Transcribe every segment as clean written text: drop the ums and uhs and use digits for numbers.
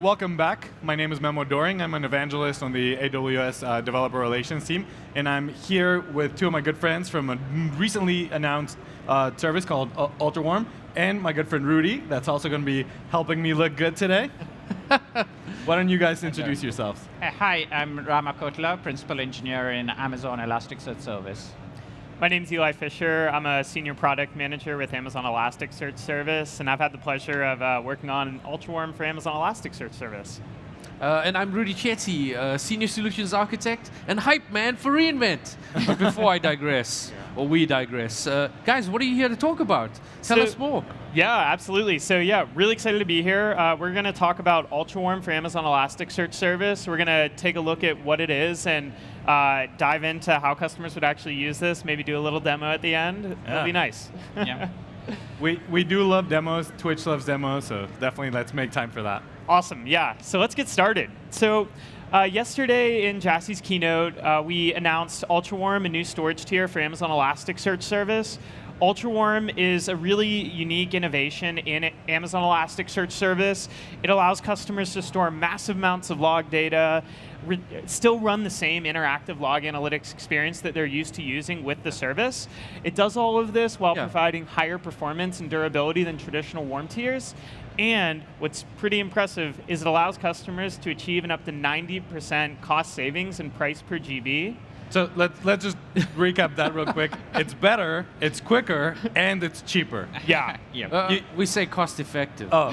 Welcome back. My name is Memo Doring. I'm an evangelist on the AWS Developer Relations team, and I'm here with two of my good friends from a recently announced service called UltraWarm, and my good friend Rudy, that's also going to be helping me look good today. Why don't you guys introduce yourselves? Hi, I'm Rama Kotla, Principal Engineer in Amazon Elasticsearch Service. My name's Eli Fisher. I'm a Senior Product Manager with Amazon Elasticsearch Service, and I've had the pleasure of working on UltraWarm for Amazon Elasticsearch Service. And I'm Rudy Chetty, Senior Solutions Architect and Hype Man for reInvent. But before I digress, or we digress, guys, what are you here to talk about? Tell us more. Yeah, absolutely. So yeah, really excited to be here. We're going to talk about UltraWarm for Amazon Elasticsearch Service. We're going to take a look at what it is and dive into how customers would actually use this, maybe do a little demo at the end. That'd be nice. Yeah. We do love demos. Twitch loves demos, so definitely let's make time for that. Awesome, yeah. So let's get started. So yesterday in Jassie's keynote, we announced UltraWarm, a new storage tier for Amazon Elasticsearch Service. UltraWarm is a really unique innovation in Amazon Elasticsearch Service. It allows customers to store massive amounts of log data, still run the same interactive log analytics experience that they're used to using with the service. It does all of this while providing higher performance and durability than traditional warm tiers. And what's pretty impressive is it allows customers to achieve an up to 90% cost savings in price per GB. So let's just recap that real quick. It's better, it's quicker, and it's cheaper. Yeah. We say cost effective. Oh.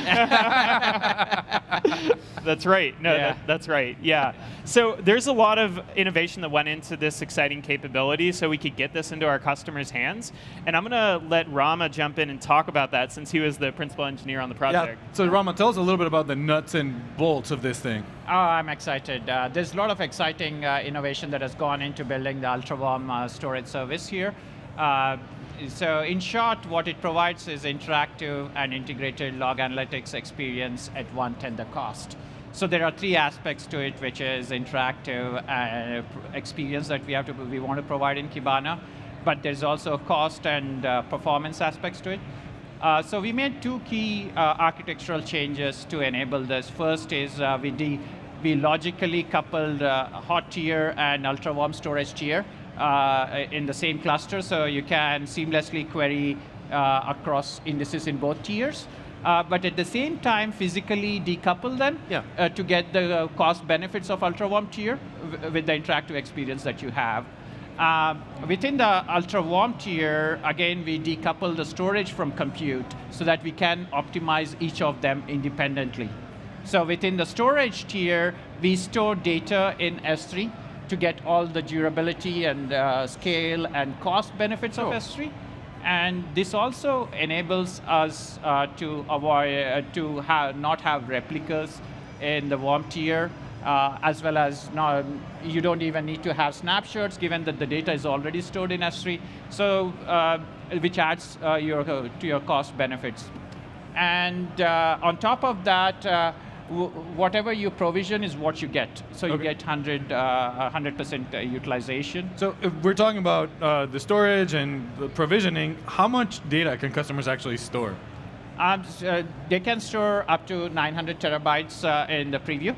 That's right. No, that's right. Yeah. So there's a lot of innovation that went into this exciting capability so we could get this into our customers' hands. And I'm going to let Rama jump in and talk about that since he was the principal engineer on the project. Yeah. So Rama, tell us a little bit about the nuts and bolts of this thing. Oh, I'm excited. There's a lot of exciting innovation that has gone into building the UltraWarm storage service here. So in short, what it provides is interactive and integrated log analytics experience at 1/10 the cost. So there are three aspects to it, which is interactive experience that we want to provide in Kibana, but there's also cost and performance aspects to it. So we made two key architectural changes to enable this. First is we logically coupled hot tier and UltraWarm storage tier in the same cluster, so you can seamlessly query across indices in both tiers. But at the same time, physically decouple them to get the cost benefits of UltraWarm tier with the interactive experience that you have. Within the UltraWarm tier, again, we decouple the storage from compute so that we can optimize each of them independently. So within the storage tier, we store data in S3 to get all the durability and scale and cost benefits of S3. And this also enables us to avoid not have replicas in the warm tier, as well as you don't even need to have snapshots given that the data is already stored in S3, so which adds to your cost benefits. And on top of that, whatever you provision is what you get. So you get 100% utilization. So if we're talking about the storage and the provisioning, how much data can customers actually store? They can store up to 900 terabytes in the preview.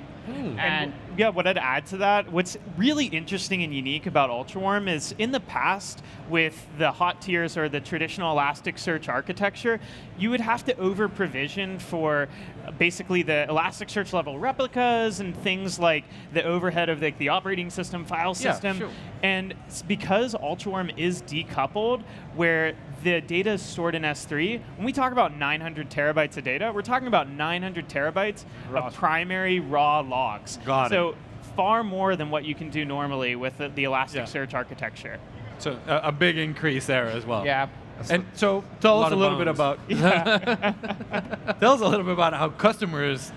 And yeah, what I'd add to that, what's really interesting and unique about UltraWarm is in the past with the hot tiers or the traditional Elasticsearch architecture, you would have to over-provision for basically the Elasticsearch level replicas and things like the overhead of the operating system, file system. Sure. And because UltraWarm is decoupled, where the data is stored in S3, when we talk about 900 terabytes of data, we're talking about 900 terabytes of primary raw logs. Got it. So far more than what you can do normally with the Elasticsearch architecture. So a big increase there as well. Yeah. And so tell us a little bit about tell us a little bit about how customers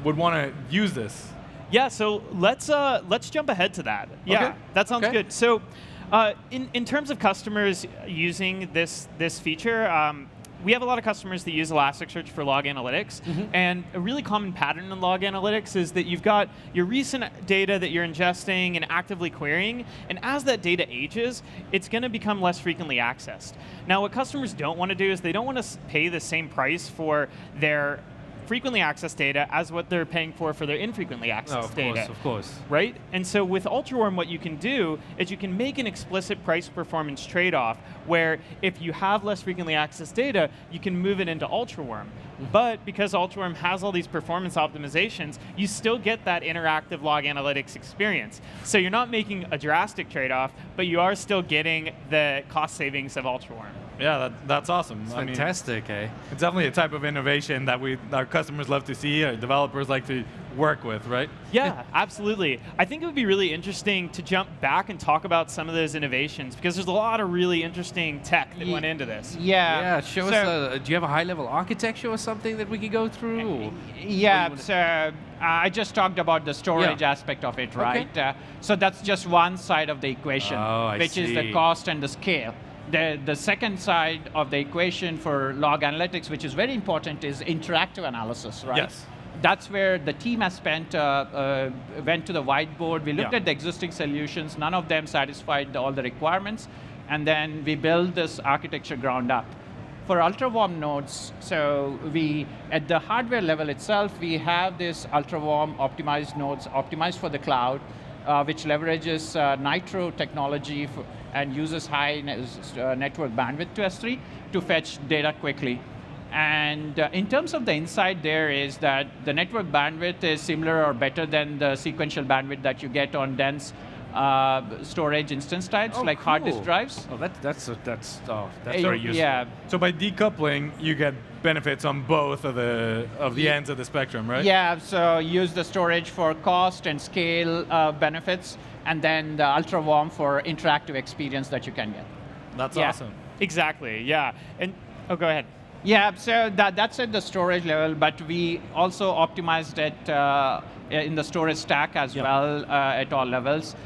would want to use this. Yeah, so let's jump ahead to that. Yeah, okay. That sounds good. So in terms of customers using this feature, we have a lot of customers that use Elasticsearch for log analytics, and a really common pattern in log analytics is that you've got your recent data that you're ingesting and actively querying, and as that data ages, it's going to become less frequently accessed. Now, what customers don't want to do is they don't want to pay the same price for their frequently accessed data as what they're paying for their infrequently accessed data. Of course. Right? And so with UltraWarm, what you can do is you can make an explicit price-performance trade-off where if you have less frequently accessed data, you can move it into UltraWarm. But because UltraWarm has all these performance optimizations, you still get that interactive log analytics experience. So you're not making a drastic trade-off, but you are still getting the cost savings of UltraWarm. Yeah, that's awesome. It's I mean, fantastic, eh? it's definitely a type of innovation that our customers love to see, our developers like to work with, right? Yeah, absolutely. I think it would be really interesting to jump back and talk about some of those innovations because there's a lot of really interesting tech that went into this. Yeah, show us, do you have a high-level architecture or something that we can go through? Or Yeah, so I just talked about the storage aspect of it, right? So that's just one side of the equation, which is the cost and the scale. The second side of the equation for log analytics, which is very important, is interactive analysis, right? Yes. That's where the team has spent, went to the whiteboard. We looked at the existing solutions. None of them satisfied all the requirements. And then we built this architecture ground up. For UltraWarm nodes, so at the hardware level itself, we have this UltraWarm optimized nodes, optimized for the cloud, which leverages Nitro technology and uses high network bandwidth to S3 to fetch data quickly. And in terms of the insight there is that the network bandwidth is similar or better than the sequential bandwidth that you get on dense storage instance types like hard disk drives. Oh, that's very useful. Yeah. So by decoupling, you get benefits on both of the ends of the spectrum, right? Yeah, so use the storage for cost and scale benefits, and then the UltraWarm for interactive experience that you can get. That's awesome. Exactly, yeah. And go ahead. Yeah, so that's at the storage level, but we also optimized it in the storage stack as well at all levels.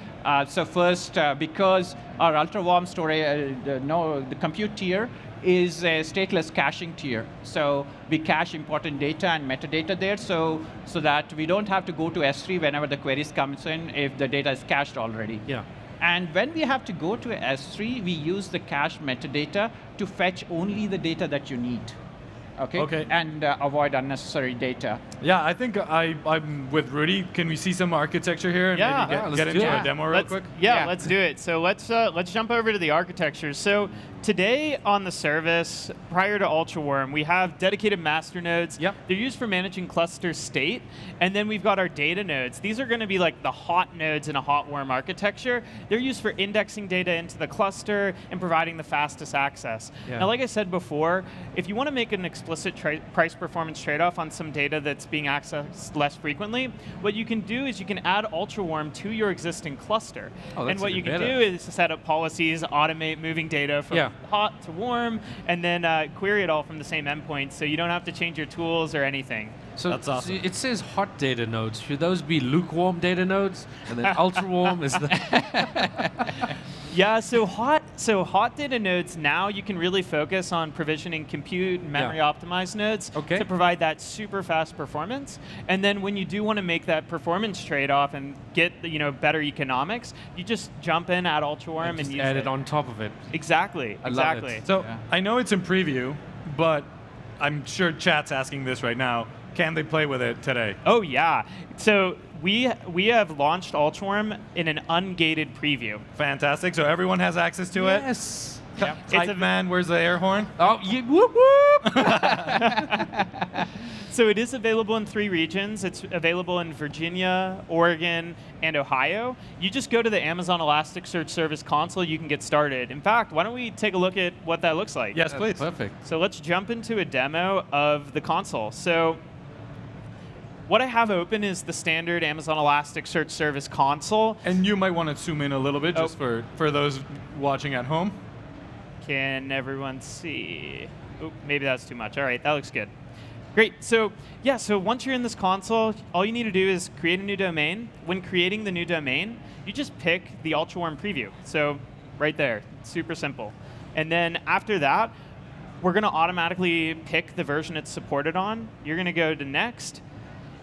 So first, because our UltraWarm storage, the compute tier is a stateless caching tier. So we cache important data and metadata there so that we don't have to go to S3 whenever the queries comes in if the data is cached already. Yeah. And when we have to go to S3, we use the cache metadata to fetch only the data that you need. Okay. And avoid unnecessary data. Yeah, I think I'm with Rudy. Can we see some architecture here and maybe get into a demo real quick? Yeah, let's do it. So let's jump over to the architecture. So today on the service, prior to UltraWarm, we have dedicated master nodes. Yep. They're used for managing cluster state. And then we've got our data nodes. These are going to be like the hot nodes in a hot warm architecture. They're used for indexing data into the cluster and providing the fastest access. Yeah. Now, like I said before, if you want to make an explicit price-performance trade-off on some data that's being accessed less frequently, what you can do is you can add UltraWarm to your existing cluster. And what you can do is set up policies, automate moving data from hot to warm, and then query it all from the same endpoint, so you don't have to change your tools or anything. So that's awesome. It says hot data nodes. Should those be lukewarm data nodes? And then UltraWarm is the... Yeah, so hot data nodes, now you can really focus on provisioning compute and memory optimized nodes to provide that super fast performance. And then when you do want to make that performance trade-off and get better economics, you just jump in, add UltraWarm, and use add it on top of it. Exactly. I love it. So I know it's in preview, but I'm sure chat's asking this right now. Can they play with it today? Oh yeah. So we have launched UltraWarm in an ungated preview. Fantastic. So everyone has access to it? Yes. Hype man, where's the air horn? Oh, whoop whoop! So it is available in 3 regions. It's available in Virginia, Oregon, and Ohio. You just go to the Amazon Elasticsearch Service console, you can get started. In fact, why don't we take a look at what that looks like? Yes, please. Perfect. So let's jump into a demo of the console. So what I have open is the standard Amazon Elasticsearch Service console. And you might want to zoom in a little bit just for those watching at home. Can everyone see? Oh, maybe that's too much. All right, that looks good. Great. So once you're in this console, all you need to do is create a new domain. When creating the new domain, you just pick the UltraWarm preview. So right there, super simple. And then after that, we're going to automatically pick the version it's supported on. You're going to go to next.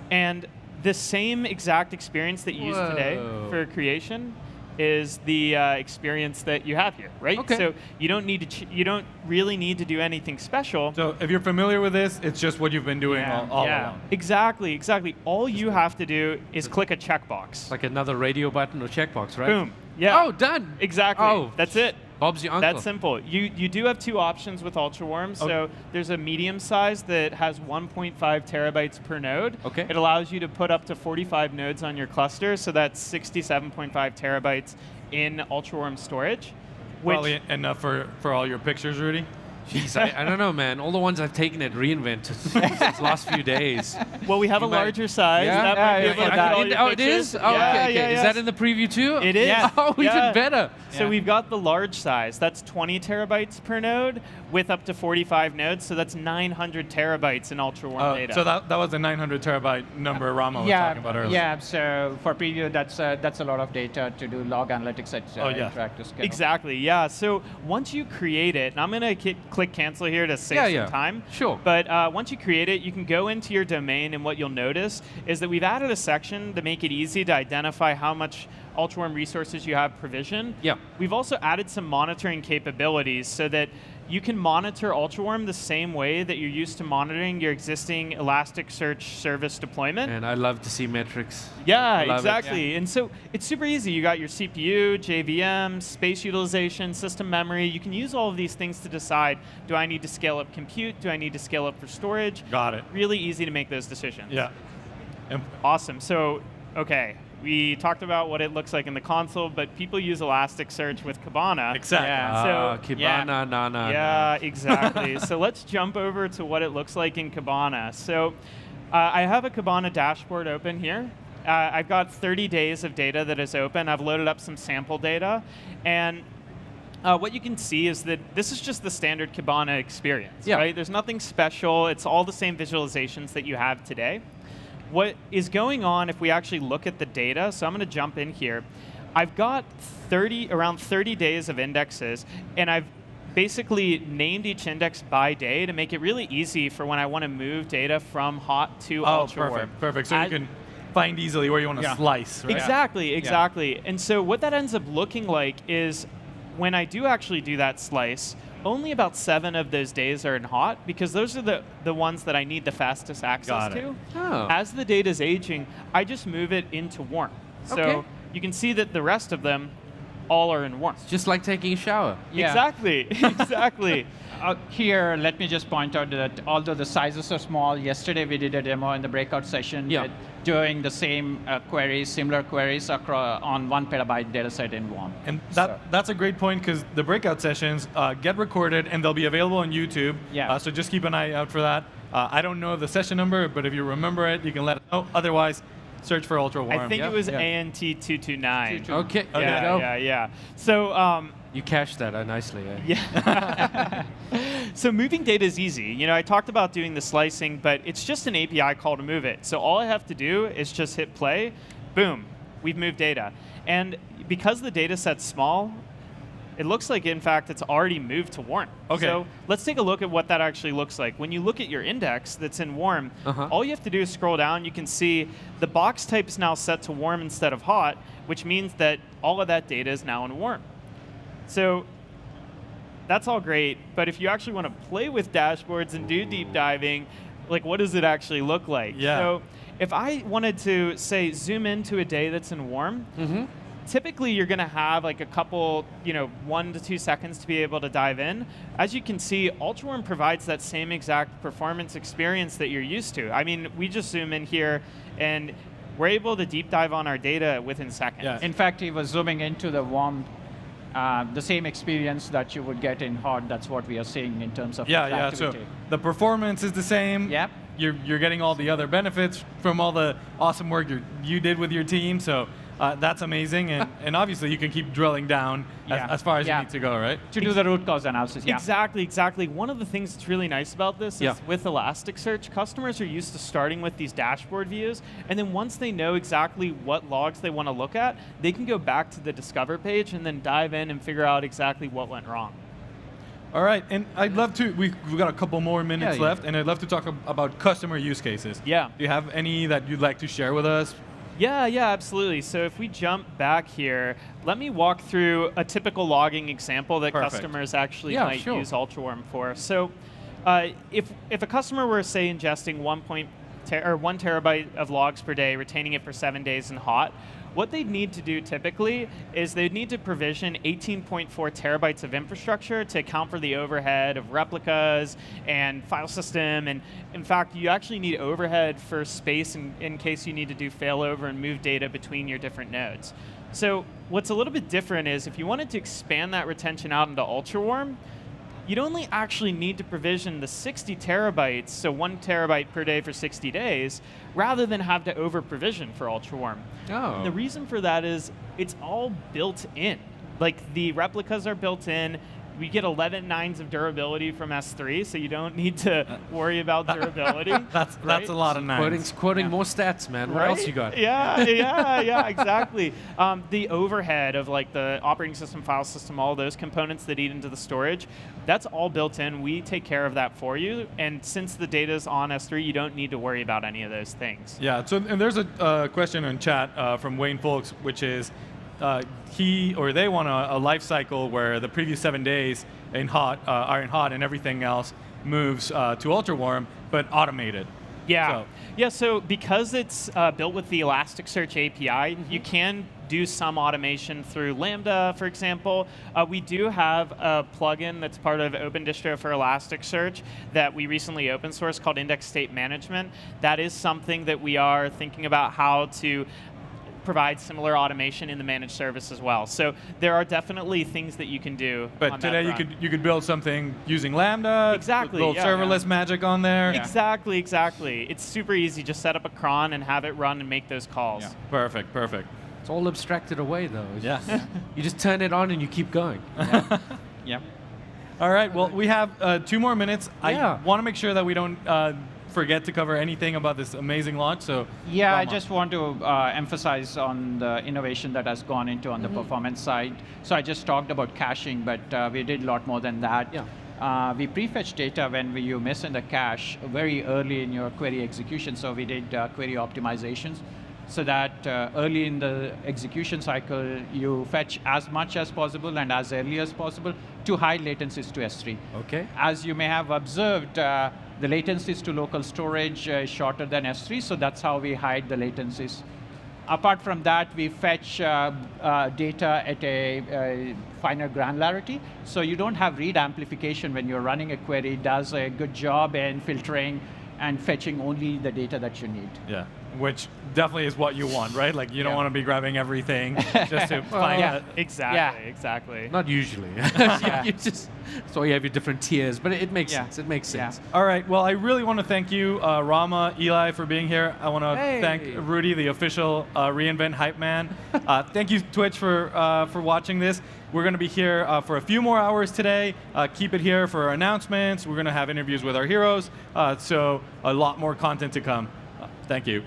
And the same exact experience that you used today for creation, is the experience that you have here, right? Okay. So you don't need to you don't really need to do anything special. So if you're familiar with this, it's just what you've been doing all along. Exactly, exactly. All you have to do is click a checkbox. Like another radio button or checkbox, right? Boom. Yeah. Oh, done. Exactly. Oh, That's it. Bob's your uncle. That's simple. You do have two options with UltraWarm. So there's a medium size that has 1.5 terabytes per node. Okay. It allows you to put up to 45 nodes on your cluster. So that's 67.5 terabytes in UltraWarm storage. Which Probably enough for all your pictures, Rudy. Jeez, I don't know, man. All the ones I've taken at reInvent these last few days. well, we have You a might- larger size. Yeah? That might be Yeah, able to yeah, fit yeah. all your Oh, it pictures. is? Oh, Yeah, okay, okay. yeah, Is yeah. that in the preview too? It is. Yeah. Oh, Yeah. even better. So Yeah. we've got the large size. That's 20 terabytes per node with up to 45 nodes. So that's 900 terabytes in UltraWarm data. So that was the 900 terabyte number Rama was talking about earlier. Yeah, so for preview, that's a lot of data to do log analytics at interactive scale. Exactly, yeah. So once you create it, and I'm going to click cancel here to save some time. Sure. But once you create it, you can go into your domain, and what you'll notice is that we've added a section to make it easy to identify how much UltraWarm resources you have provisioned. Yeah. We've also added some monitoring capabilities so that you can monitor UltraWarm the same way that you're used to monitoring your existing Elasticsearch service deployment. And I love to see metrics. Yeah, Love it. exactly. And so it's super easy. You got your CPU, JVM, space utilization, system memory. You can use all of these things to decide, do I need to scale up compute? Do I need to scale up for storage? Got it. Really easy to make those decisions. Yeah. And Awesome. So, okay, we talked about what it looks like in the console, but people use Elasticsearch with Kibana. exactly. Yeah. So- Kibana, na. Yeah, exactly. So let's jump over to what it looks like in Kibana. So I have a Kibana dashboard open here. I've got 30 days of data that is open. I've loaded up some sample data. And what you can see is that this is just the standard Kibana experience, Yeah. right? There's nothing special. It's all the same visualizations that you have today. What is going on if we actually look at the data, so I'm going to jump in here. I've got around 30 days of indexes, and I've basically named each index by day to make it really easy for when I want to move data from hot to UltraWarm. Perfect. So you can find easily where you want to slice, right? Exactly. And so what that ends up looking like is when I do actually do that slice, only about 7 of those days are in hot because those are the ones that I need the fastest access Got it. to. Oh. As the data is aging, I just move it into warm. So Okay. you can see that the rest of them all are in warm. Just like taking a shower. Yeah. Exactly, exactly. Here, let me just point out that although the sizes are small, yesterday we did a demo in the breakout session Yeah. doing the same queries, similar queries on 1 petabyte data set in warm. And So- that's a great point because the breakout sessions get recorded and they'll be available on YouTube. Yeah. So just keep an eye out for that. I don't know the session number, but if you remember it, you can let us know. Otherwise, search for UltraWarm. I think Yeah, it was yeah. ANT229. Okay. Okay. Yeah. So You cashed that nicely. Eh? yeah. So moving data is easy. You know, I talked about doing the slicing, but it's just an API call to move it. So all I have to do is just hit play, boom, we've moved data. And because the data set's small, it looks like, in fact, it's already moved to warm. Okay. So let's take a look at what that actually looks like. When you look at your index that's in warm, all you have to do is scroll down. You can see the box type is now set to warm instead of hot, which means that all of that data is now in warm. So that's all great, but if you actually want to play with dashboards and do deep diving, like what does it actually look like? Yeah. So if I wanted to, say, zoom into a day that's in warm, typically you're going to have like a couple, 1 to 2 seconds to be able to dive in. As you can see, UltraWarm provides that same exact performance experience that you're used to. I mean, we just zoom in here and we're able to deep dive on our data within seconds. Yeah. In fact, he was zooming into the warm, the same experience that you would get in hot. That's what we are seeing in terms of So activity. the performance is the same. Yep. You're getting all the other benefits from all the awesome work you did with your team. So that's amazing. And obviously you can keep drilling down Yeah. as far as you Yeah. need to go, right? To do the root cause analysis, yeah. Exactly. One of the things that's really nice about this is Yeah. with Elasticsearch, customers are used to starting with these dashboard views, and then once they know exactly what logs they want to look at, they can go back to the Discover page and then dive in and figure out exactly what went wrong. All right, and I'd love to, we've got a couple more minutes Yeah, yeah. left, and I'd love to talk about customer use cases. Yeah. Do you have any that you'd like to share with us? Yeah, absolutely. So if we jump back here, let me walk through a typical logging example that Perfect. customers actually Yeah, might sure. use UltraWarm for. So if a customer were, say, ingesting 1 terabyte of logs per day, retaining it for 7 days in hot, what they'd need to do typically is they'd need to provision 18.4 terabytes of infrastructure to account for the overhead of replicas and file system. And in fact, you actually need overhead for space in case you need to do failover and move data between your different nodes. So what's a little bit different is if you wanted to expand that retention out into UltraWarm, you'd only actually need to provision the 60 terabytes, so 1 terabyte per day for 60 days, rather than have to over-provision for UltraWarm. Oh. The reason for that is it's all built in. Like the replicas are built in. We get 11 nines of durability from S3, so you don't need to worry about durability. That's a lot of nines. Quoting more stats, man. What else you got? Yeah, exactly. The overhead of like the operating system, file system, all those components that eat into the storage, that's all built in. We take care of that for you. And since the data's on S3, you don't need to worry about any of those things. Yeah. So and there's a question in chat from Wayne Folks, which is he or they want a life cycle where the previous 7 days are in hot and everything else moves to UltraWarm, but automated. So because it's built with the Elasticsearch API, you can do some automation through Lambda, for example. We do have a plugin that's part of Open Distro for Elasticsearch that we recently open sourced called Index State Management. That is something that we are thinking about how to provide similar automation in the managed service as well. So there are definitely things that you can do. But on today that front. you could build something using Lambda. Exactly, Little yeah, serverless magic on there. Yeah. Exactly. It's super easy. Just set up a cron and have it run and make those calls. Yeah. Perfect. It's all abstracted away, though. It's Yeah. just- you just turn it on and you keep going. Yeah. All right. Well, we have 2 more minutes. Yeah. I want to make sure that we don't forget to cover anything about this amazing launch. So Yeah, I Rama. just want to emphasize on the innovation that has gone into on the performance side. So I just talked about caching, but we did a lot more than that. Yeah. We prefetch data when you miss in the cache very early in your query execution. So we did query optimizations so that early in the execution cycle, you fetch as much as possible and as early as possible to high latencies to S3. Okay. As you may have observed, the latencies to local storage is shorter than S3, so that's how we hide the latencies. Apart from that, we fetch data at a finer granularity, so you don't have read amplification when you're running a query. It does a good job in filtering and fetching only the data that you need. Yeah. Which definitely is what you want, right? Like you don't Yeah. want to be grabbing everything just to find yeah. that. Exactly. Not usually. You just, so you have your different tiers, but it makes Yeah. sense. It makes Yeah. sense. All right. Well, I really want to thank you, Rama, Eli, for being here. I want to Hey. thank Rudy, the official reInvent hype man. Thank you, Twitch, for watching this. We're going to be here for a few more hours today. Keep it here for our announcements. We're going to have interviews with our heroes. So a lot more content to come. Thank you.